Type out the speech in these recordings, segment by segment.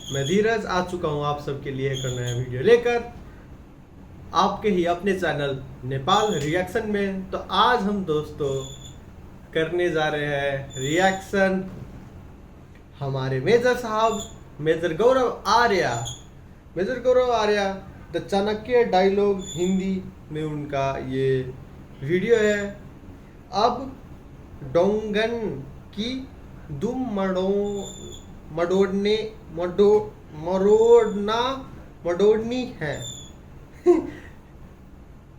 मैं धीरज आ चुका हूँ आप सबके लिए एक नया वीडियो लेकर आपके ही अपने चैनल नेपाल रिएक्शन में। तो आज हम दोस्तों करने जा रहे हैं रिएक्शन हमारे मेजर साहब major Gaurav Arya. Major Gaurav Arya the Chanakya dialogue Hindi में उनका ये वीडियो है। अब डोंगन की दुम मडोड़ने मडो मरोड़ना मडोड़नी है।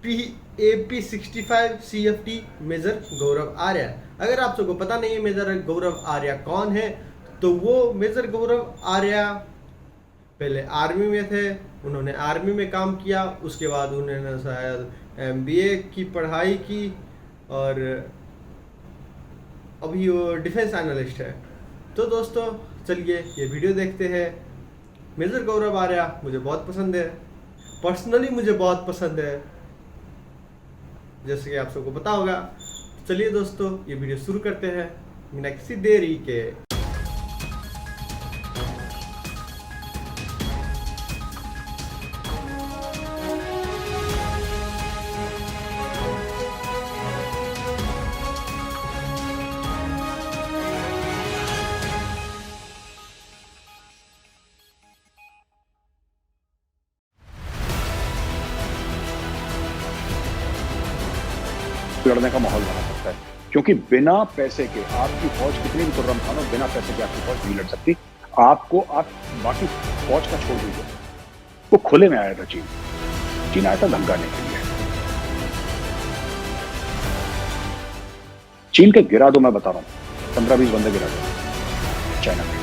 P AP65 CFT major Gaurav Arya. अगर आप सबको पता नहीं है मेजर गौरव आर्या कौन है, तो वो मेजर गौरव आर्या पहले आर्मी में थे। उन्होंने आर्मी में काम किया, उसके बाद उन्होंने शायद MBA की पढ़ाई की और अभी वो डिफेंस एनालिस्ट है। तो दोस्तों चलिए ये वीडियो देखते हैं। मेजर गौरव आर्या मुझे बहुत पसंद है, पर्सनली मुझे बहुत पसंद है, जैसे कि आप सबको पता होगा। चलिए दोस्तों ये वीडियो शुरू करते हैं बिना किसी देरी के। लड़ने का माहौल बना सकता है, क्योंकि बिना पैसे के आपकी फौज कितनी भी तुर्रम खानो, बिना पैसे के आपकी फौज नहीं लड़ सकती। आपको आप बाकी फौज का छोड़ दीजिए, वो खुले में आया था चीन आया था धमकाने के लिए। चीन के गिरा दो, मैं बता रहा हूं 15-20 बंदे गिरा दो चाइना में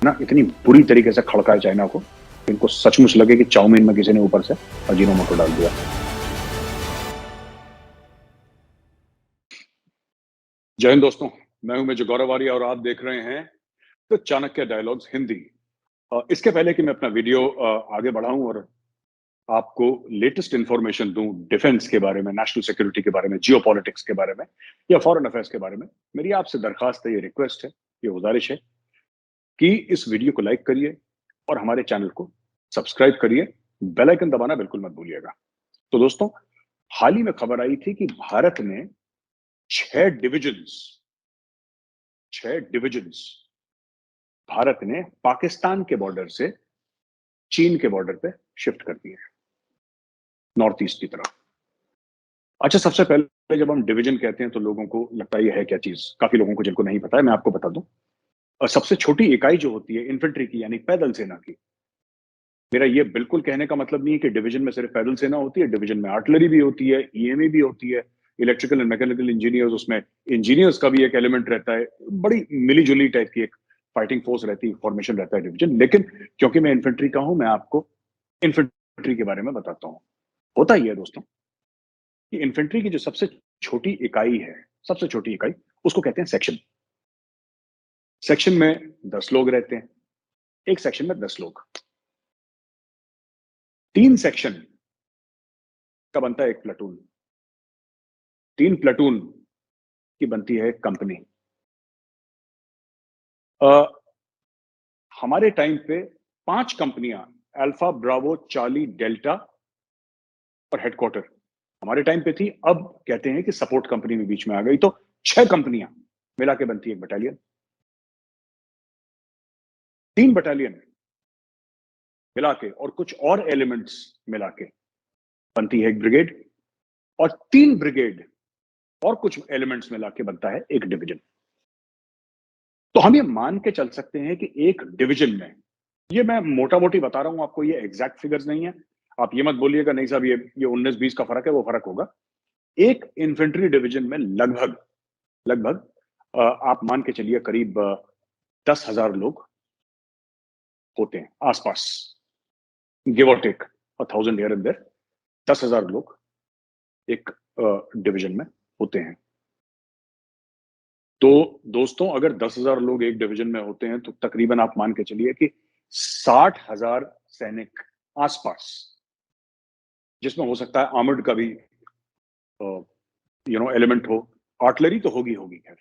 ना। इतनी बुरी तरीके से खड़का है चाइना को, इनको सचमुच लगे कि चाउमीन में किसी ने ऊपर से अजीनोमोटो डाल दिया। जय हिंद दोस्तों, मैं हूं मेजर गौरव आर्या और आप देख रहे हैं तो चाणक्य डायलॉग्स हिंदी। इसके पहले कि मैं अपना वीडियो आगे बढ़ाऊं और आपको लेटेस्ट इंफॉर्मेशन दूं डिफेंस के बारे में, नेशनल सिक्योरिटी के बारे में, जियोपॉलिटिक्स के बारे में या फॉरेन अफेयर्स के बारे में, मेरी आपसे दरखास्त है, ये रिक्वेस्ट है, ये गुजारिश है कि इस वीडियो को लाइक करिए और हमारे चैनल को सब्सक्राइब करिए। बेल आइकन दबाना बिल्कुल मत भूलिएगा। तो दोस्तों, हाल ही में खबर आई थी कि भारत ने 6 डिविजन्स भारत ने पाकिस्तान के बॉर्डर से चीन के बॉर्डर पे शिफ्ट कर दिए, नॉर्थ ईस्ट की तरफ। अच्छा, सबसे पहले जब हम डिवीजन कहते हैं तो लोगों को लगता है ये है क्या चीज, काफी लोगों को जिनको नहीं पता है मैं आपको बता दूं। और सबसे छोटी इकाई जो होती है इन्फेंट्री की, यानी पैदल सेना की, मेरा ये बिल्कुल कहने का मतलब नहीं है कि डिवीजन में सिर्फ पैदल सेना होती है। डिवीजन में आर्टिलरी भी होती है, EME भी होती है, इलेक्ट्रिकल एंड मैकेनिकल इंजीनियर्स, उसमें इंजीनियर्स का भी एक एलिमेंट रहता है। बड़ी मिलीजुली टाइप की एक फाइटिंग फोर्स रहती है, फॉर्मेशन रहता है डिवीजन। लेकिन क्योंकि मैं इन्फेंट्री का हूं, मैं आपको इन्फेंट्री के बारे में बताता हूं। होता ही है दोस्तों कि इन्फेंट्री की जो सबसे छोटी इकाई है, सबसे छोटी इकाई, उसको कहते हैं सेक्शन। सेक्शन में 10 लोग रहते हैं, एक सेक्शन में 10 लोग। 3 सेक्शन का बनता है एक प्लाटून, 3 प्लाटून की बनती है कंपनी। हमारे टाइम पे 5 कंपनियां, अल्फा, ब्रावो, चार्ली, डेल्टा और हेडक्वार्टर हमारे टाइम पे थी। अब कहते हैं कि सपोर्ट कंपनी भी बीच में आ गई, तो 6 कंपनियां मिला के बनती है एक बटालियन। 3 बटालियन मिला के और कुछ और एलिमेंट्स मिला के बनती है एक ब्रिगेड, और 3 ब्रिगेड और कुछ एलिमेंट्स मिला के बनता है एक डिवीजन। तो हम ये मान के चल सकते हैं कि एक डिवीजन में, ये मैं मोटा मोटी बता रहा हूं आपको, ये एग्जैक्ट फिगर्स नहीं है। आप ये मत बोलिएगा नहीं साहब ये 19-20 का फर्क है, वो फर्क होगा। एक इन्फेंट्री डिवीजन में लगभग लगभग आप मान के चलिए करीब 10,000 लोग होते हैं आसपास, गिव और टेक 1,000 हियर एंड देयर। 10,000 लोग एक डिवीजन में होते हैं। तो दोस्तों, अगर 10,000 लोग एक डिवीजन में होते हैं तो तकरीबन आप मान के चलिए कि 60,000 सैनिक आसपास, जिसमें हो सकता है आर्मर्ड का भी एलिमेंट हो। आर्टिलरी तो होगी खैर,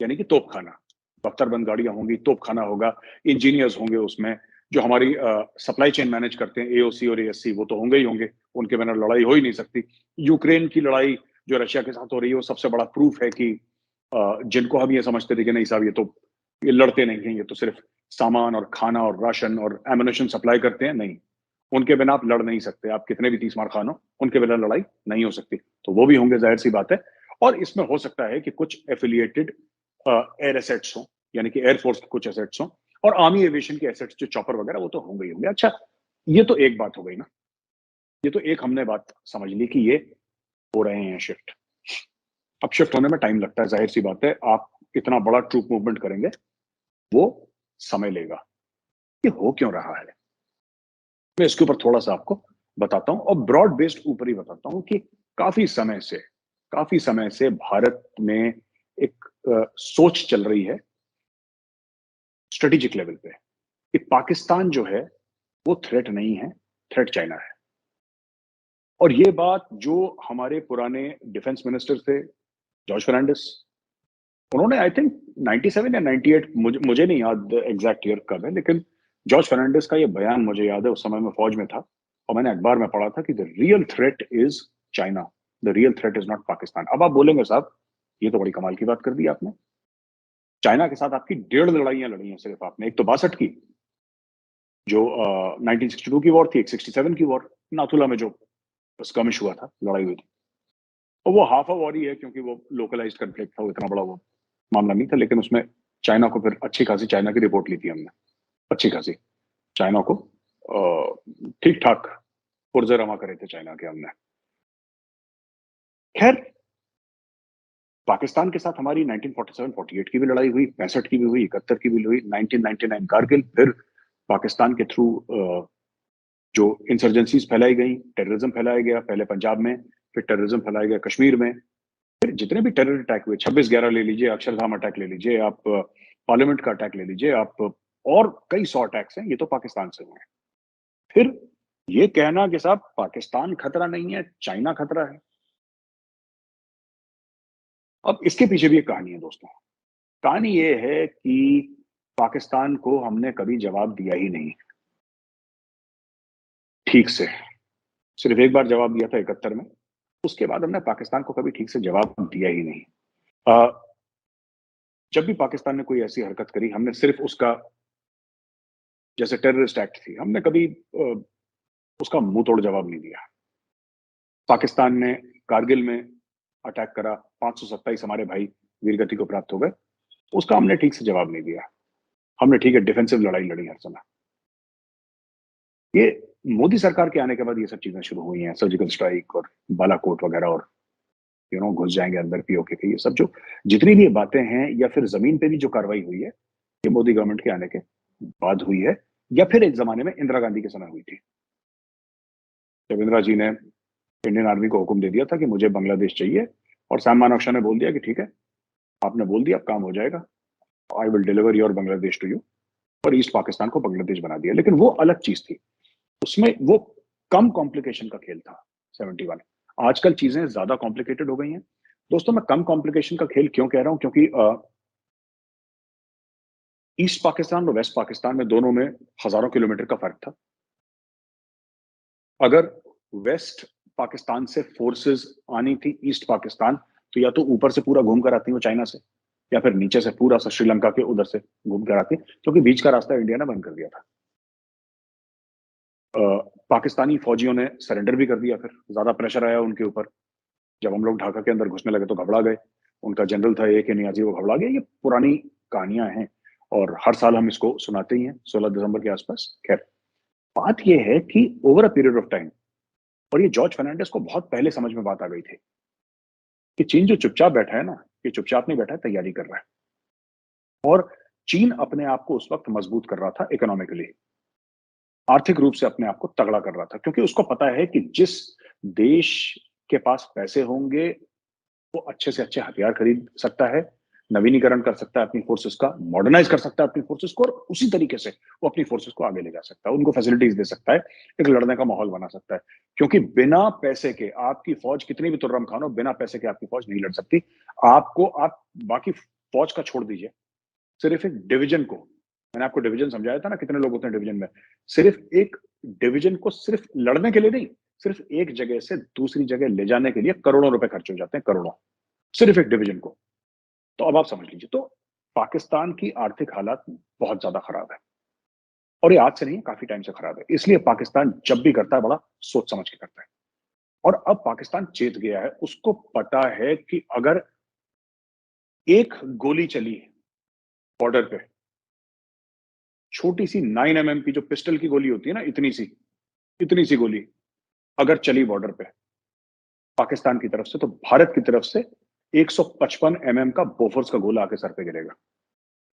यानी कि तोपखाना, दफ्तरबंद गाड़ियां होंगी, तोपखाना होगा, इंजीनियर्स होंगे उसमें, जो हमारी सप्लाई चेन मैनेज करते हैं एओसी और एएससी, वो तो होंगे ही होंगे, उनके बिना लड़ाई हो ही नहीं सकती। यूक्रेन की लड़ाई जो रशिया के साथ हो रही है, वो सबसे बड़ा प्रूफ है कि जिनको हम ये समझते थे कि नहीं साहब ये लड़ते नहीं हैं, ये तो सिर्फ सामान और खाना और राशन और एमुनेशन सप्लाई करते हैं, नहीं, उनके बिना आप लड़ नहीं सकते, आप कितने भी 30 मार खानो, उनके बिना लड़ाई नहीं हो सकती। तो वो भी होंगे, जाहिर सी बात है। और इसमें हो सकता है कि कुछ एफिलिएटेड एयर एसेट्स हों, यानी कि एयरफोर्स के कुछ एसेट्स हों, और आर्मी एविएशन के एसेट्स जो चॉपर वगैरह, वो तो होंगे ही होंगे। अच्छा, ये तो एक बात हो गई ना, ये तो एक हमने बात समझ ली कि ये हो रहे हैं शिफ्ट। अब शिफ्ट होने में टाइम लगता है, जाहिर सी बात है, आप इतना बड़ा ट्रूप मूवमेंट करेंगे, वो समय लेगा। ये हो क्यों रहा है, मैं इसके ऊपर थोड़ा सा आपको बताता हूं, और ब्रॉड बेस्ड ऊपर ही बताता हूं कि काफी समय से भारत में एक सोच चल रही है स्ट्रेटेजिक लेवल पे कि पाकिस्तान जो है वो थ्रेट नहीं है, थ्रेट चाइना है। और ये बात जो हमारे पुराने डिफेंस मिनिस्टर थे जॉर्ज फर्नांडिस, उन्होंने आई थिंक 97 या 98, मुझे नहीं याद एग्जैक्ट ईयर कब है, लेकिन जॉर्ज फर्नांडिस का ये बयान मुझे याद है, उस समय मैं फौज में था और मैंने अखबार में पढ़ा था कि the real threat is China, the real threat is not Pakistan. अब आप बोलेंगे साहब ये तो बड़ी कमाल की बात कर दी आपने, चाइना के साथ आपकी 1.5 लड़ाइयां लड़ी हैं सिर्फ आपने, एक तो 62 की जो 1962 की वॉर थी, एक 67 की वॉर नाथुला में जो स्कर्मिश हुआ था, लड़ाई हुई थी, और वो हाफ अ वॉर ही है क्योंकि वो लोकलाइज्ड कन्फ्लिक्ट था, वो इतना बड़ा वो मामला नहीं था, लेकिन उसमें चाइना को फिर अच्छी खासी चाइना की रिपोर्ट ली थी हमने, अच्छी खासी चाइना को ठीक ठाक पुर्जे रमा करे थे चाइना के हमने। खैर, पाकिस्तान के साथ हमारी 1947-48 की भी लड़ाई हुई, 65 की भी हुई, 71 की भी हुई, 1999 कारगिल, फिर पाकिस्तान के थ्रू जो इंसर्जेंसीज फैलाई गई, टेररिज्म फैलाया गया, पहले पंजाब में, फिर टेररिज्म फैलाया गया कश्मीर में, फिर जितने भी टेरर अटैक हुए, 26/11 ले लीजिए, अक्षरधाम अटैक ले लीजिए आप, पार्लियामेंट का अटैक ले लीजिए आप, और कई 100 अटैक्स हैं, ये तो पाकिस्तान से हुए हैं। फिर ये कहना कि साहब पाकिस्तान खतरा नहीं है, चाइना खतरा है, अब इसके पीछे भी एक कहानी है दोस्तों। कहानी ये है कि पाकिस्तान को हमने कभी जवाब दिया ही नहीं ठीक से, सिर्फ एक बार जवाब दिया था 71 में, उसके बाद हमने पाकिस्तान को कभी ठीक से जवाब दिया ही नहीं। जब भी पाकिस्तान ने कोई ऐसी हरकत करी, हमने सिर्फ उसका, जैसे टेररिस्ट एक्ट थी, हमने कभी उसका मुंह तोड़ जवाब नहीं दिया। पाकिस्तान ने कारगिल में अटैक करा, 527 हमारे भाई वीरगति को प्राप्त हो गए, उसका हमने ठीक से जवाब नहीं दिया, हमने ठीक है डिफेंसिव लड़ाई लड़ी हर समय। ये मोदी सरकार के आने के बाद ये सब चीजें शुरू हुई हैं, सर्जिकल स्ट्राइक और बालाकोट वगैरह, और घुस जाएंगे अंदर पीओके के, ये सब जो जितनी भी बातें हैं, या फिर जमीन पे भी जो कार्रवाई हुई है, ये मोदी गवर्नमेंट के आने के बाद हुई है, या फिर एक जमाने में इंदिरा गांधी के समय हुई थी, जब इंदिरा जी ने इंडियन आर्मी को हुक्म दे दिया था कि मुझे बांग्लादेश चाहिए, और सैम मानेकशॉ ने बोल दिया कि ठीक है, आपने बोल दिया, काम हो जाएगा, I will deliver your Bangladesh to you, और ईस्ट पाकिस्तान को बांग्लादेश बना दिया। लेकिन वो अलग चीज थी, उसमें वो कम कॉम्प्लिकेशन का खेल था 71। आजकल चीजें ज्यादा कॉम्प्लिकेटेड हो गई हैं दोस्तों। मैं कम कॉम्प्लिकेशन का खेल क्यों कह रहा हूं, क्योंकि ईस्ट पाकिस्तान और वेस्ट पाकिस्तान में, दोनों में हजारों किलोमीटर का फर्क था। अगर वेस्ट पाकिस्तान से फोर्सेस आनी थी ईस्ट पाकिस्तान, तो या तो ऊपर से पूरा घूम कर आती वो चाइना से, या फिर नीचे से पूरा सा श्रीलंका के उधर से घूम कर आती, क्योंकि बीच का रास्ता इंडिया ने बंद कर दिया था। पाकिस्तानी फौजियों ने सरेंडर भी कर दिया, फिर ज्यादा प्रेशर आया उनके ऊपर, जब हम लोग ढाका के अंदर घुसने लगे तो घबरा गए, उनका जनरल था AK नियाजी, वो घबरा गया। ये पुरानी कहानियां हैं और हर साल हम इसको सुनाते ही हैं 16 दिसंबर के आसपास। खैर, बात यह है कि over a period of time, और ये जॉर्ज फर्नांडिस को बहुत पहले समझ में बात आ गई थी कि चीन जो चुपचाप बैठा है ना, ये चुपचाप नहीं बैठा है, तैयारी कर रहा है। और चीन अपने आप को उस वक्त मजबूत कर रहा था इकोनॉमिकली, आर्थिक रूप से अपने आप को तगड़ा कर रहा था, क्योंकि उसको पता है कि जिस देश के पास पैसे होंगे वो अच्छे से अच्छे हथियार खरीद सकता है, नवीनीकरण कर सकता है अपनी फोर्सेस का, मॉडर्नाइज कर सकता है अपनी फोर्सेस को, और उसी तरीके से वो अपनी फोर्सेस को आगे ले जा सकता है, उनको फैसिलिटीज दे सकता है, एक लड़ने का माहौल बना सकता है। क्योंकि बिना पैसे के आपकी फौज कितनी भी तुर्रम खान हो, बिना पैसे के आपकी फौज नहीं लड़ सकती। आप बाकी फौज का छोड़ दीजिए, सिर्फ एक डिवीजन को, मैंने आपको डिवीजन समझाया था ना, कितने लोग होते हैं डिवीजन में, सिर्फ एक डिवीजन को सिर्फ लड़ने के लिए नहीं, सिर्फ एक जगह से दूसरी जगह ले जाने के लिए करोड़ों रुपए खर्च हो जाते हैं, करोड़ों, सिर्फ एक डिवीजन को। तो अब आप समझ लीजिए, तो पाकिस्तान की आर्थिक हालात बहुत ज्यादा खराब है, और ये आज से नहीं, काफी टाइम से खराब है। इसलिए पाकिस्तान जब भी करता है बड़ा सोच समझ के करता है। और अब पाकिस्तान चेत गया है, उसको पता है कि अगर एक गोली चली बॉर्डर पे, छोटी सी 9 mm की जो पिस्टल की गोली होती है ना, इतनी सी गोली अगर चली बॉर्डर पे पाकिस्तान की तरफ से, तो भारत की तरफ से 155 mm का बोफोर्स का गोला आके सर पे गिरेगा।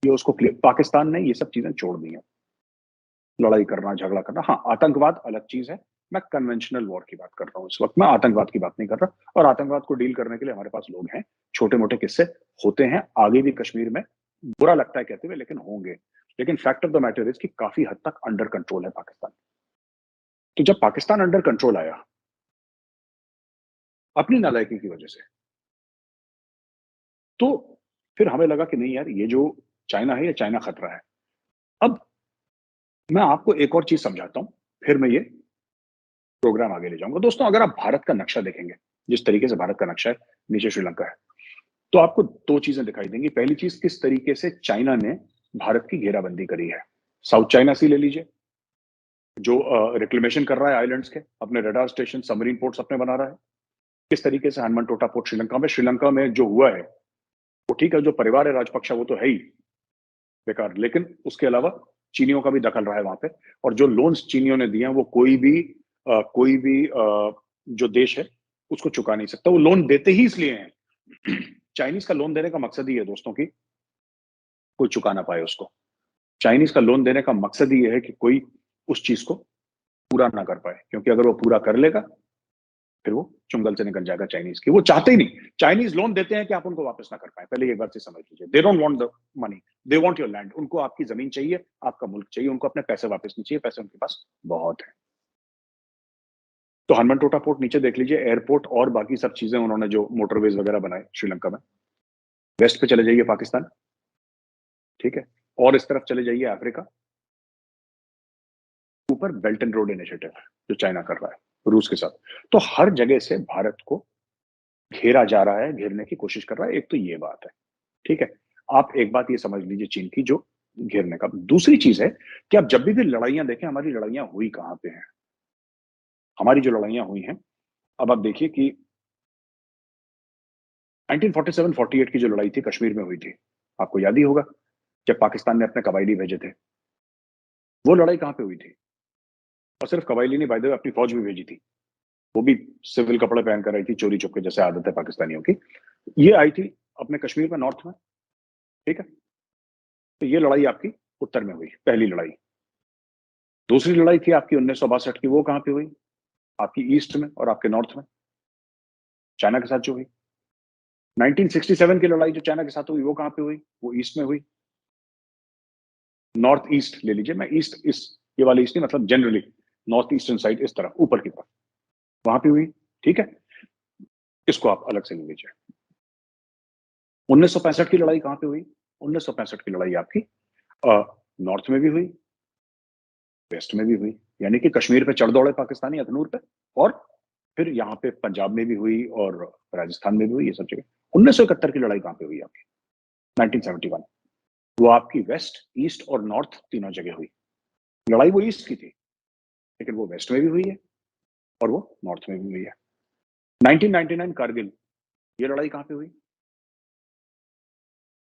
ये उसको क्लियर, पाकिस्तान ने ये सब चीजें छोड़ दी हैं, लड़ाई करना, झगड़ा करना। हाँ, आतंकवाद अलग चीज है, मैं कन्वेंशनल वॉर की बात कर रहा हूँ इस वक्त, मैं आतंकवाद की बात नहीं कर रहा। और आतंकवाद को डील करने के लिए हमारे पास लोग हैं, छोटे मोटे किस्से होते हैं, आगे भी कश्मीर में, बुरा लगता है कहते हुए लेकिन होंगे। लेकिन fact of the matter is कि काफी हद तक अंडर कंट्रोल है पाकिस्तान। तो जब पाकिस्तान अंडर कंट्रोल आया अपनी नालायकी की वजह से, तो फिर हमें लगा कि नहीं यार, ये जो चाइना है, ये चाइना खतरा है। अब मैं आपको एक और चीज समझाता हूं, फिर मैं ये प्रोग्राम आगे ले जाऊंगा। दोस्तों, अगर आप भारत का नक्शा देखेंगे, जिस तरीके से भारत का नक्शा है, नीचे श्रीलंका है, तो आपको दो चीजें दिखाई देंगी। पहली चीज, किस तरीके से चाइना ने भारत की घेराबंदी करी है। साउथ चाइना सी ले लीजिए, जो रिक्लेमेशन कर रहा है आइलैंड्स के, अपने रडार स्टेशन, सबमरीन पोर्ट्स अपने बना रहा है। किस तरीके से हनुमानटोटा पोर्ट श्रीलंका में जो हुआ है, वो ठीक है, जो परिवार है राजपक्षा वो तो है ही बेकार, लेकिन उसके अलावा चीनियों का भी दखल रहा है वहां पे। और जो लोन्स चीनियों ने दिए हैं, वो कोई भी जो देश है उसको चुका नहीं सकता। वो लोन देते ही इसलिए हैं, चाइनीज का लोन देने का मकसद ही है दोस्तों की कोई चुका ना पाए उसको। चाइनीज का लोन देने का मकसद ही है कि कोई उस चीज को पूरा ना कर पाए, क्योंकि अगर वो पूरा कर लेगा फिर वो चुंगल से निकल जाएगा चाइनीज की। वो चाहते ही नहीं, चाइनीज लोन देते हैं कि आप उनको वापस ना कर पाए, पहले ये बात से समझ लीजिए। They don't want the money, they want your land. उनको आपकी जमीन चाहिए, आपका मुल्क चाहिए, उनको अपने पैसे वापस नहीं चाहिए, पैसे उनके पास बहुत है। तो हनुमानटोटा पोर्ट नीचे देख लीजिए, एयरपोर्ट और बाकी सब चीजें उन्होंने जो मोटरवेज वगैरह बनाए श्रीलंका में। वेस्ट पे चले जाइए पाकिस्तान, ठीक है, और इस तरफ चले जाइए अफ्रीका, ऊपर बेल्ट एंड रोड इनिशिएटिव जो चाइना कर रहा है रूस के साथ। तो हर जगह से भारत को घेरा जा रहा है, घेरने की कोशिश कर रहा है। एक तो ये बात है, ठीक है। आप एक बात ये समझ लीजिए चीन की, जो घेरने का। दूसरी चीज है कि आप जब भी लड़ाइयां देखें, हमारी लड़ाइयां हुई कहां पे हैं। हमारी जो लड़ाइयां हुई हैं, अब आप देखिए कि 1947-48 की जो लड़ाई थी कश्मीर में हुई थी, आपको याद ही होगा, जब पाकिस्तान ने अपने कबायली भेजे थे। वो लड़ाई कहां पे हुई थी? और सिर्फ कबायली नहीं, बाय द वे अपनी फौज भी भेजी थी, वो भी सिविल कपड़े पहनकर आई थी, चोरी छुपके, जैसे आदत है पाकिस्तानियों की। ये आई थी अपने कश्मीर में, नॉर्थ में, ठीक है। तो ये लड़ाई आपकी उत्तर में हुई, पहली लड़ाई। दूसरी लड़ाई थी आपकी 1962 की, वो कहां पे हुई? आपकी ईस्ट में और आपके नॉर्थ में, चाइना के साथ जो हुई। 1967 की लड़ाई जो चाइना के साथ हुई, वो कहां पे हुई? वो ईस्ट में हुई, नॉर्थ ईस्ट ले लीजिए। मैं ईस्ट, इस ये वाली ईस्ट नहीं, मतलब जनरली नॉर्थ ईस्टर्न साइड, इस तरफ ऊपर की तरफ, वहां पे हुई, ठीक है। इसको आप अलग से ले लीजिए। 1965 की लड़ाई कहां पे हुई? 1965 की लड़ाई आपकी नॉर्थ में भी हुई, वेस्ट में भी हुई, यानी कि कश्मीर पे चढ़ दौड़े पाकिस्तानी अखनूर पे, और फिर यहाँ पे पंजाब में भी हुई और राजस्थान में भी हुई, ये सब जगह। 1971 की लड़ाई कहां पे हुई आपकी? 1971। वो आपकी वेस्ट, ईस्ट और नॉर्थ तीनों जगह हुई। लड़ाई वो ईस्ट की थी, लेकिन वो वेस्ट में भी हुई है और वो नॉर्थ में भी हुई है। 1999 कारगिल, ये लड़ाई कहां पे हुई?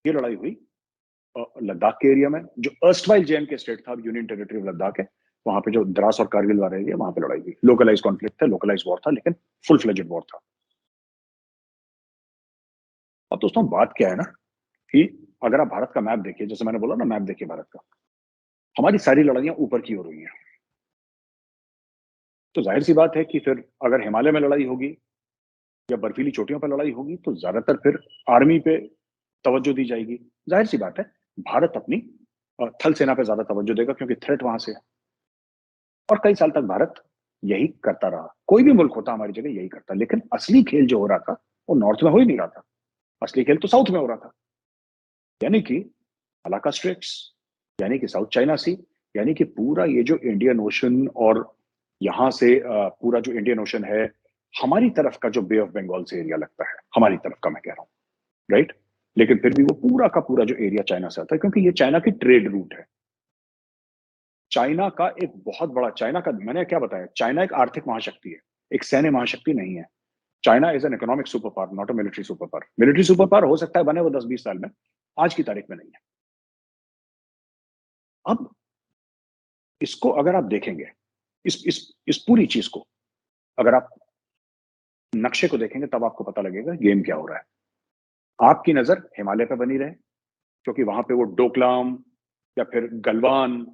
ये लड़ाई हुई लद्दाख के एरिया में, जो अर्स्टवाइल जेएम के स्टेट था, यूनियन टेरिटरी ऑफ लद्दाख है, वहां पे जो द्रास और कारगिल वाले एरिया, वहां पे लड़ाई हुई। लोकलाइज कॉन्फ्लिक्ट था, लोकलाइज वॉर था, लेकिन फुल फ्लेजेड वॉर था। अब दोस्तों बात क्या है ना, कि अगर आप भारत का मैप देखिए, जैसे मैंने बोला ना, मैप देखिए भारत का, हमारी सारी लड़ाइयां ऊपर की हो रही हैं। तो जाहिर सी बात है कि फिर अगर हिमालय में लड़ाई होगी या बर्फीली चोटियों पर लड़ाई होगी, तो ज्यादातर फिर आर्मी पे तवज्जो दी जाएगी। जाहिर सी बात है, भारत अपनी थल सेना पे ज्यादा तवज्जो देगा, क्योंकि थ्रेट वहां से है। और कई साल तक भारत यही करता रहा, कोई भी मुल्क होता हमारी जगह यही करता। लेकिन असली खेल जो हो रहा था, वो नॉर्थ में हो ही नहीं रहा था, असली खेल तो साउथ में हो रहा था। यानी कि मलाका स्ट्रेट्स, यानी कि साउथ चाइना सी, यानी कि पूरा ये जो इंडियन ओशन और यहां से पूरा जो इंडियन ओशन है, हमारी तरफ का जो बे ऑफ बंगाल से एरिया लगता है, हमारी तरफ का मैं कह रहा हूं, राइट। लेकिन फिर भी वो पूरा का पूरा जो एरिया चाइना से आता है, क्योंकि ये चाइना की ट्रेड रूट है। चाइना का एक बहुत बड़ा, चाइना का मैंने क्या बताया, चाइना एक आर्थिक महाशक्ति है, एक सैन्य महाशक्ति नहीं है। China is an economic super power, not a military super power. Military super power हो सकता है बने वो 10-20 साल में, आज की तारीख में नहीं है। अब इसको अगर आप देखेंगे, इस पूरी चीज को अगर आप नक्शे को देखेंगे, तब आपको पता लगेगा गेम क्या हो रहा है। आपकी नजर हिमालय पे बनी रहे, क्योंकि वहां पे वो डोकलाम या फिर गलवान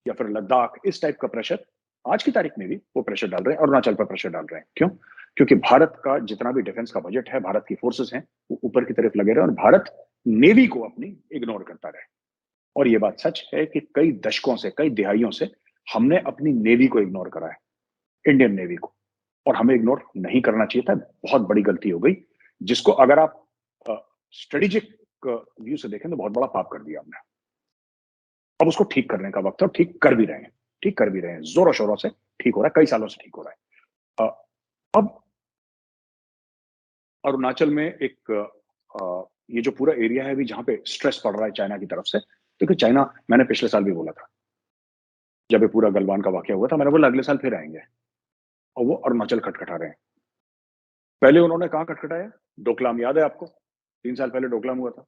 या फिर लद्दाख, इस टाइप का प्रेशर आज की तारीख में भी वो प्रेशर डाल रहे हैं, अरुणाचल पर प्रेशर डाल रहे हैं। क्यों? क्योंकि भारत का जितना भी डिफेंस का बजट है, भारत की फोर्सेस हैं, वो ऊपर की तरफ लगे रहे और भारत नेवी को अपनी इग्नोर करता रहे। और ये बात सच है कि कई दशकों से, कई दिहाइयों से हमने अपनी नेवी को इग्नोर करा है, इंडियन नेवी को, और हमें इग्नोर नहीं करना चाहिए था। बहुत बड़ी गलती हो गई, जिसको अगर आप स्ट्रेटेजिक व्यू से देखें तो बहुत बड़ा पाप कर दिया हमने। अब उसको ठीक करने का वक्त है, और ठीक कर भी रहे हैं, ठीक कर भी रहे हैं, जोरों शोरों से ठीक हो रहा है, कई सालों से ठीक हो रहा है। अब अरुणाचल में एक ये जो पूरा एरिया है अभी, जहां पे स्ट्रेस पड़ रहा है चाइना की तरफ से, क्योंकि चाइना, मैंने पिछले साल भी बोला था, जब ये पूरा गलवान का वाकया हुआ था, मैंने बोला अगले साल फिर आएंगे, और वो अरुणाचल खटखटा रहे हैं। पहले उन्होंने कहाँ खटखटाया? डोकलाम, याद है आपको? 3 साल पहले डोकलाम हुआ था।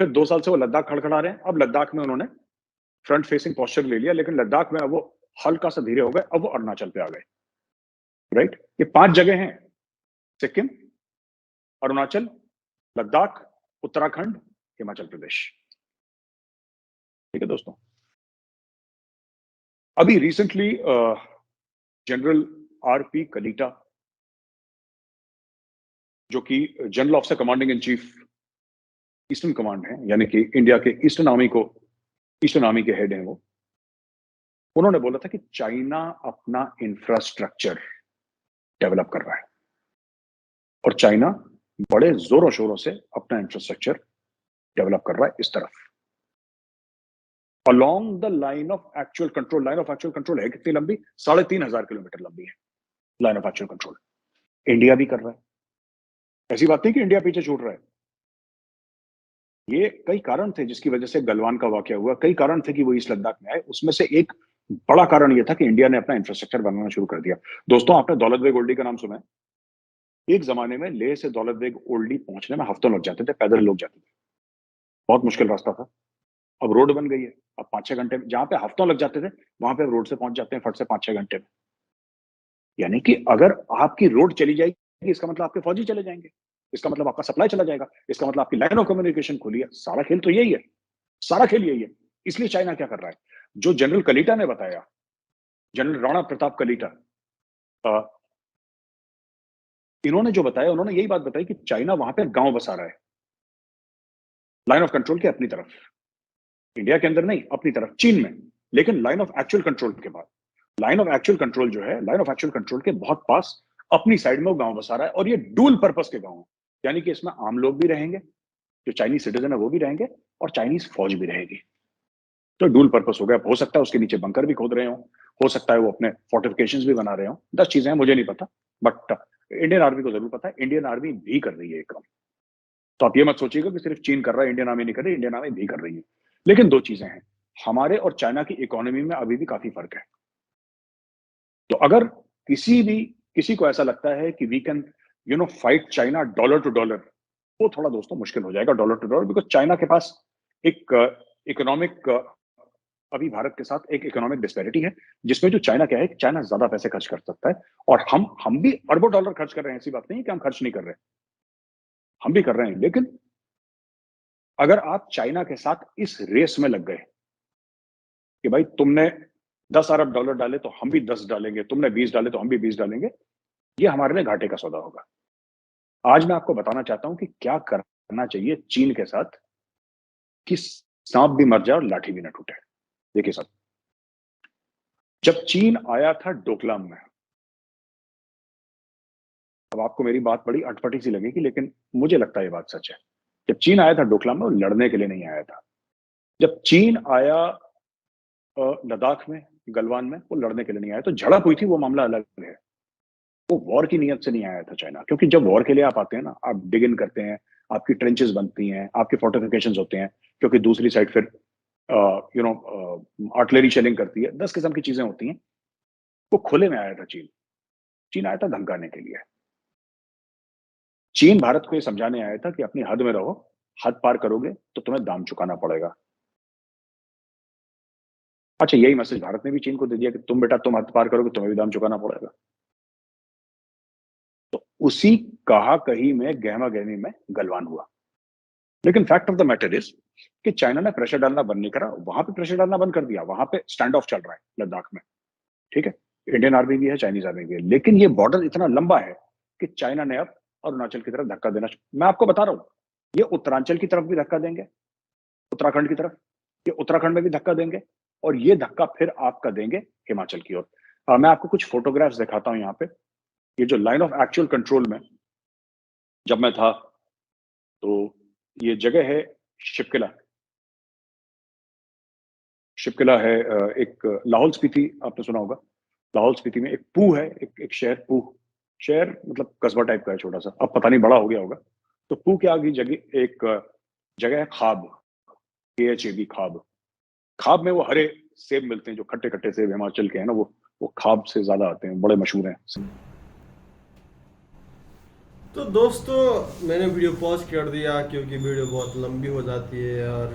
फिर 2 साल से वो लद्दाख खड़खड़ा रहे हैं। अब लद्दाख में उन्होंने फ्रंट फेसिंग पोस्चर ले लिया, लेकिन लद्दाख में अब वो हल्का सा धीरे हो गए, अब वो अरुणाचल पे आ गए, राइट। ये 5 जगह हैं: सिक्किम, अरुणाचल, लद्दाख, उत्तराखंड, हिमाचल प्रदेश। ठीक है दोस्तों, अभी रिसेंटली जनरल आरपी कलीटा, जो कि general officer commanding in chief eastern command है, यानी कि इंडिया के ईस्टर्न आर्मी के हेड हैं वो, उन्होंने बोला था कि चाइना अपना इंफ्रास्ट्रक्चर डेवलप कर रहा है, और चाइना बड़े जोरों शोरों से अपना इंफ्रास्ट्रक्चर डेवलप कर रहा है इस तरफ, along the line of actual control. Line of actual control है कितनी लंबी? 3,500 किलोमीटर लंबी है line of actual control. India भी कर रहा है, ऐसी बात नहीं कि इंडिया पीछे छूट रहा है। ये कई कारण थे जिसकी वजह से गलवान का वाकया हुआ, कई कारण थे कि वो ईस्ट लद्दाख में आए। उसमें से एक बड़ा कारण यह था कि इंडिया ने अपना इंफ्रास्ट्रक्चर बनाना शुरू कर दिया। दोस्तों, आपने दौलत बेग ओल्डी का नाम सुना है? एक जमाने में लेह से दौलत बेग ओल्डी पहुंचने में हफ्तों लग जाते थे, पैदल लोग जाते थे, बहुत मुश्किल रास्ता था। अब रोड बन गई है, अब 5-6 घंटे में, जहां पे हफ्तों लग जाते थे, वहां पे रोड से पहुंच जाते हैं फट से 5-6 घंटे में। यानी कि अगर आपकी रोड चली जाएगी, इसका मतलब आपके फौजी चले जाएंगे, इसका मतलब आपका सप्लाई चला जाएगा, इसका मतलब आपकी लाइन ऑफ कम्युनिकेशन खुली है। सारा खेल तो यही है, सारा खेल यही है। इसलिए चाइना क्या कर रहा है, जो जनरल कलीटा ने बताया, जनरल राणा प्रताप कलीटा, अ, इन्होंने जो बताया, उन्होंने यही बात बताई कि चाइना वहां पे गांव बसा रहा है, लाइन ऑफ कंट्रोल के अपनी तरफ, इंडिया के अंदर नहीं, अपनी तरफ, चीन में। लेकिन लाइन ऑफ एक्चुअल कंट्रोल के बाद, लाइन ऑफ एक्चुअल कंट्रोल जो है, लाइन ऑफ एक्चुअल कंट्रोल के बहुत पास अपनी साइड में वो गांव बसा रहा है, और ये डुअल पर्पस के गांव है। यानी कि इसमें आम लोग भी रहेंगे, जो चाइनीज सिटीजन है वो भी रहेंगे, और चाइनीज फौज भी रहेगी। तो डुअल पर्पस हो गया। हो सकता है उसके नीचे बंकर भी खोद रहे हो सकता है वो अपने फोर्टिफिकेशंस भी बना रहे हो, 10 चीजें हैं, मुझे नहीं पता, बट इंडियन आर्मी को जरूर पता है, इंडियन आर्मी भी कर रही है ये काम। तो आप ये मत सोचिएगा कि सिर्फ चीन कर रहा है, इंडियन आर्मी नहीं कर रही, इंडियन आर्मी भी कर रही है। लेकिन 2 चीजें हैं, हमारे और चाइना की इकोनॉमी में अभी भी काफी फर्क है। तो अगर किसी को ऐसा लगता है कि we can fight China dollar to dollar, वो थोड़ा दोस्तों मुश्किल हो जाएगा dollar to dollar, because China के पास एक इकोनॉमिक अभी भारत के साथ एक इकोनॉमिक डिस्पैरिटी है, जिसमें जो चाइना क्या है, चाइना ज्यादा पैसे खर्च कर सकता है, और हम भी अरबों डॉलर खर्च कर रहे हैं। ऐसी बात नहीं है कि हम खर्च नहीं कर रहे, हम भी कर रहे हैं। लेकिन अगर आप चाइना के साथ इस रेस में लग गए कि भाई तुमने 10 अरब डॉलर डाले तो हम भी 10 डालेंगे, तुमने 20 डाले तो हम भी 20 डालेंगे, ये हमारे लिए घाटे का सौदा होगा। आज मैं आपको बताना चाहता हूं कि क्या करना चाहिए चीन के साथ कि सांप भी मर जाए और लाठी भी ना टूटे। देखिए साहब, जब चीन आया था डोकलाम में, अब आपको मेरी बात बड़ी अटपटी सी लगेगी, लेकिन मुझे लगता है ये बात सच है। जब चीन आया था डोकलाम में, वो लड़ने के लिए नहीं आया था, जब चीन आया लद्दाख में, गलवान में, वो लड़ने के लिए नहीं आया। तो झड़प हुई थी, वो मामला अलग है। वो वॉर की नीयत से नहीं आया था चाइना, क्योंकि जब वॉर के लिए आप आते हैं ना, आप डिग इन करते हैं, आपकी ट्रेंचेस बनती हैं, आपके फोर्टिफिकेशंस होते हैं, क्योंकि दूसरी साइड फिर आर्टिलरी शेलिंग करती है, 10 किस्म की चीजें होती हैं। वो खुले में आया था चीन। चीन आया था धमकाने के लिए। चीन भारत को ये समझाने आया था कि अपनी हद में रहो, हद पार करोगे तो तुम्हें दाम चुकाना पड़ेगा। अच्छा, यही मैसेज भारत ने भी चीन को दे दिया कि तुम बेटा, तुम हद पार करोगे, तुम्हें भी दाम चुकाना पड़ेगा। तो उसी कहा कही में, गहमा गहमी में गलवान हुआ। लेकिन fact of the matter is कि चाइना ने प्रेशर डालना बंद नहीं करा, वहां पे प्रेशर डालना बंद कर दिया। वहां पे स्टैंड ऑफ चल रहा है लद्दाख में, ठीक है। इंडियन आर्मी भी है, चाइनीज आर्मी भी है, लेकिन ये बॉर्डर इतना लंबा है कि चाइना ने अब अरुणाचल की तरफ धक्का देना। मैं आपको बता रहा हूं, ये उत्तरांचल की तरफ भी धक्का देंगे, उत्तराखंड की तरफ, ये उत्तराखंड में भी धक्का देंगे, और ये धक्का फिर आपका देंगे हिमाचल की ओर। मैं आपको कुछ फोटोग्राफ्स दिखाता हूं यहाँ पे। ये जो लाइन ऑफ एक्चुअल कंट्रोल में जब मैं था, तो ये जगह है शिपकिला। शिपकिला है एक लाहौल स्पीति, आपने सुना होगा। लाहौल स्पीति में एक पू है, एक शहर, पू शहर मतलब कस्बा टाइप का है छोटा सा, अब पता नहीं बड़ा हो गया होगा। तो पू के आगे जगह एक जगह है खाब, KHAB, खाब। खाब में वो हरे सेब मिलते हैं, जो खट्टे खट्टे सेब हिमाचल के हैं ना, वो खाब से ज्यादा आते हैं, बड़े मशहूर हैं। तो दोस्तों, मैंने वीडियो पॉज कर दिया क्योंकि वीडियो बहुत लंबी हो जाती है और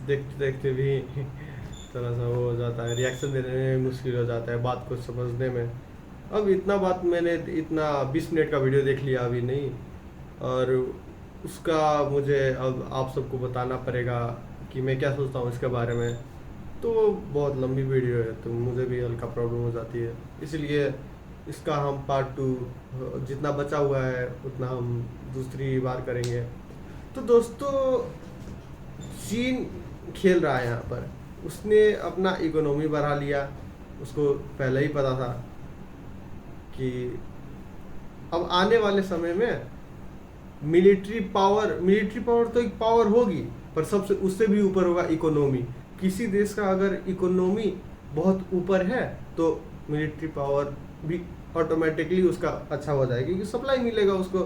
देखते देखते भी थोड़ा सा वो हो जाता है, रिएक्शन देने में मुश्किल हो जाता है, बात को समझने में। अब इतना बात मैंने इतना 20 मिनट का वीडियो देख लिया अभी नहीं, और उसका मुझे अब आप सबको बताना पड़ेगा कि मैं क्या सोचता हूँ इसके बारे में। तो बहुत लंबी वीडियो है, तो मुझे भी हल्का प्रॉब्लम हो जाती है, इसलिए इसका हम पार्ट 2 जितना बचा हुआ है उतना हम दूसरी बार करेंगे। तो दोस्तों, चीन खेल रहा है यहाँ पर, उसने अपना इकोनॉमी बढ़ा लिया। उसको पहले ही पता था कि अब आने वाले समय में मिलिट्री पावर तो एक पावर होगी, पर सबसे उससे भी ऊपर होगा इकोनॉमी। किसी देश का अगर इकोनॉमी बहुत ऊपर है तो मिलिट्री पावर भी ऑटोमेटिकली उसका अच्छा हो जाएगा, क्योंकि सप्लाई मिलेगा उसको,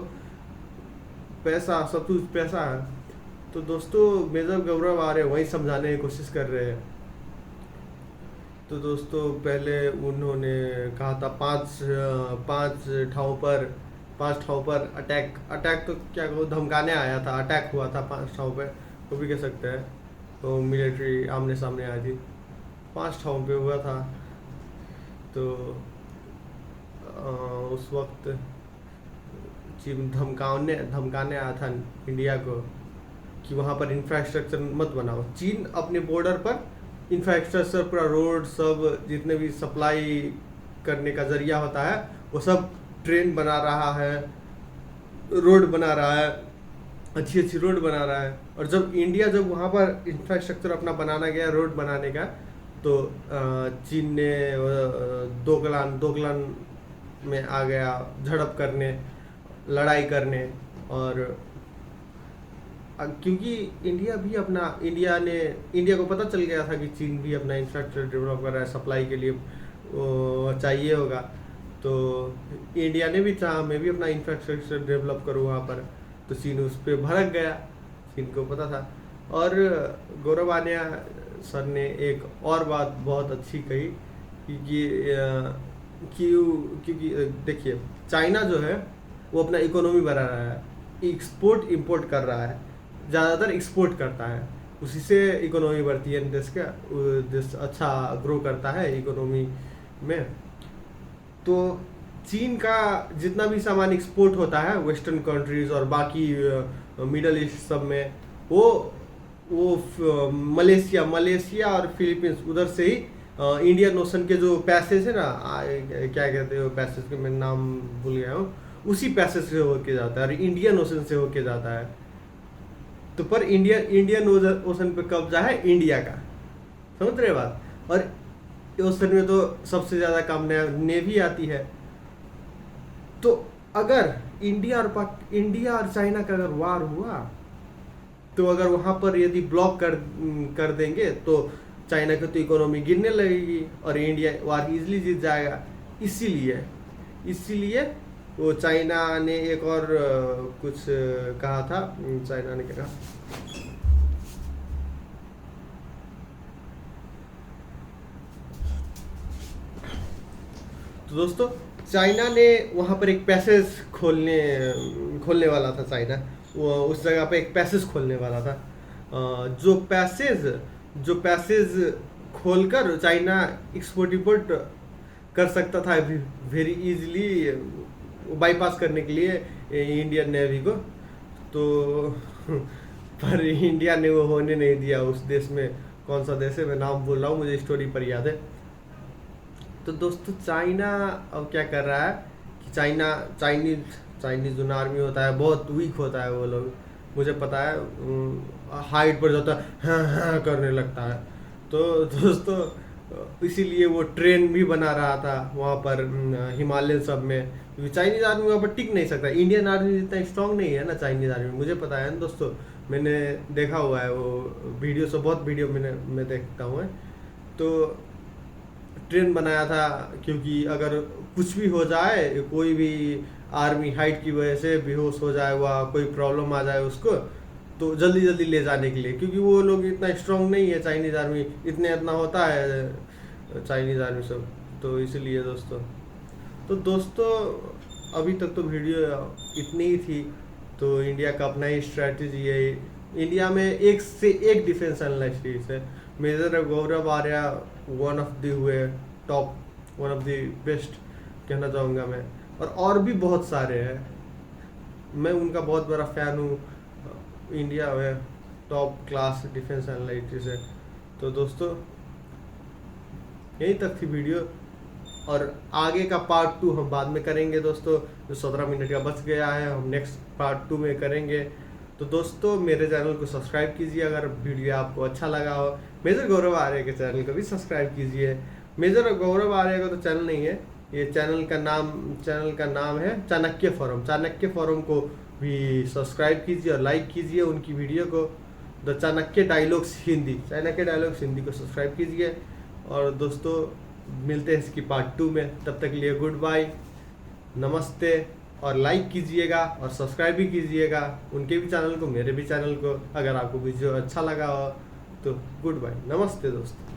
पैसा, सब कुछ पैसा है। तो दोस्तों, मेजर गौरव आ रहे हैं, वही समझाने की कोशिश कर रहे हैं। तो दोस्तों, पहले उन्होंने कहा था पांच ठाव पर अटैक तो क्या कहूँ, धमकाने आया था, अटैक हुआ था 5 ठाव पे, वो भी कह सकते हैं। तो मिलिट्री आमने सामने आई थी, 5 ठाव पे हुआ था। तो उस वक्त चीन धमकाने आया था इंडिया को कि वहाँ पर इंफ्रास्ट्रक्चर मत बनाओ। चीन अपने बॉर्डर पर इंफ्रास्ट्रक्चर, पूरा रोड, सब जितने भी सप्लाई करने का जरिया होता है वो सब ट्रेन बना रहा है, रोड बना रहा है, अच्छी अच्छी रोड बना रहा है। और जब इंडिया वहाँ पर इंफ्रास्ट्रक्चर अपना बनाना गया, रोड बनाने का, तो चीन ने दोकलान में आ गया, झड़प करने, लड़ाई करने। और क्योंकि इंडिया को पता चल गया था कि चीन भी अपना इंफ्रास्ट्रक्चर डेवलप कर रहा है, सप्लाई के लिए चाहिए होगा। तो इंडिया ने भी चाहा मैं भी अपना इंफ्रास्ट्रक्चर डेवलप करूँ वहाँ पर, तो चीन उस पर भड़क गया, चीन को पता था। और गौरव आनिया सर ने एक और बात बहुत अच्छी कही क्योंकि देखिए, चाइना जो है वो अपना इकोनॉमी बढ़ा रहा है, एक्सपोर्ट इंपोर्ट कर रहा है, ज़्यादातर एक्सपोर्ट करता है, उसी से इकोनॉमी बढ़ती है देश अच्छा ग्रो करता है इकोनॉमी में। तो चीन का जितना भी सामान एक्सपोर्ट होता है वेस्टर्न कंट्रीज और बाकी मिडल ईस्ट सब में, वो मलेशिया और फिलीपींस, उधर से ही इंडियन ओशन के जो पैसेज है ना, क्या कहते हैं पैसेज के, मैं नाम भूल गया हूँ, उसी पैसेज से होके जाता है और इंडियन ओशन से होके जाता है। तो पर इंडियन ओशन पे कब्जा है इंडिया का, समझ रहे बात। और ओशन में तो सबसे ज़्यादा काम नेवी आती है। तो अगर इंडिया और चाइना का अगर वार हुआ तो अगर वहाँ पर यदि ब्लॉक कर देंगे तो चाइना की तो इकोनॉमी गिरने लगेगी और इंडिया वार इजीली जीत जाएगा। इसीलिए वो चाइना ने एक और कुछ कहा था। चाइना ने क्या कहा, तो दोस्तों चाइना ने वहाँ पर एक पैसेज खोलने वाला था। चाइना वो उस जगह पे एक पैसेज खोलने वाला था। जो पैसेज खोलकर चाइना एक्सपोर्ट इंपोर्ट कर सकता था वेरी इजीली, बाईपास करने के लिए इंडियन नेवी को। तो पर इंडिया ने वो होने नहीं दिया। उस देश में, कौन सा देश है मैं नाम बोल रहा हूँ, मुझे स्टोरी पर याद है। तो दोस्तों चाइना अब क्या कर रहा है कि चाइनीज जो आर्मी होता है बहुत वीक होता है वो लोग, मुझे पता है। हाइट पर जाता है हाँ करने लगता है। तो दोस्तों इसीलिए वो ट्रेन भी बना रहा था वहाँ पर हिमालयन सब में, क्योंकि चाइनीज आर्मी वहाँ पर टिक नहीं सकता। इंडियन आर्मी जितना स्ट्रांग नहीं है ना चाइनीज आर्मी, मुझे पता है ना दोस्तों, मैंने देखा हुआ है वो वीडियो से, बहुत वीडियो मैं देखता हूँ। तो ट्रेन बनाया था क्योंकि अगर कुछ भी हो जाए, कोई भी आर्मी हाइट की वजह से बेहोश हो जाए, वह कोई प्रॉब्लम आ जाए उसको, तो जल्दी जल्दी ले जाने के लिए, क्योंकि वो लोग इतना स्ट्रांग नहीं है चाइनीज आर्मी, इतना होता है चाइनीज आर्मी सब। तो इसलिए दोस्तों अभी तक तो वीडियो इतनी ही थी। तो इंडिया का अपना ही स्ट्रैटेजी है। इंडिया में एक से एक डिफेंस एनालिस्ट है। Major Gaurav Arya one of the हुए top, one of the best कहना चाहूँगा मैं। और भी बहुत सारे हैं, मैं उनका बहुत बड़ा फैन हूँ। इंडिया में टॉप क्लास डिफेंस एनालिस्ट है। तो दोस्तों यहीं तक थी वीडियो, और आगे का पार्ट 2 हम बाद में करेंगे दोस्तों। जो 17 मिनट का बच गया है हम नेक्स्ट पार्ट 2 में करेंगे। तो दोस्तों मेरे चैनल को सब्सक्राइब कीजिए अगर वीडियो आपको अच्छा लगा हो। मेजर गौरव आर्य के चैनल को भी सब्सक्राइब कीजिए। मेजर गौरव आर्य का तो चैनल नहीं है, ये चैनल का नाम है चाणक्य फोरम। चाणक्य फोरम को भी सब्सक्राइब कीजिए और लाइक कीजिए उनकी वीडियो को। द चाणक्य डायलॉग्स हिंदी को सब्सक्राइब कीजिए। और दोस्तों मिलते हैं इसकी पार्ट 2 में, तब तक के लिए गुड बाय, नमस्ते। और लाइक कीजिएगा और सब्सक्राइब भी कीजिएगा उनके भी चैनल को, मेरे भी चैनल को। अगर आपको वीडियो अच्छा लगा हो तो गुड बाय, नमस्ते दोस्तों।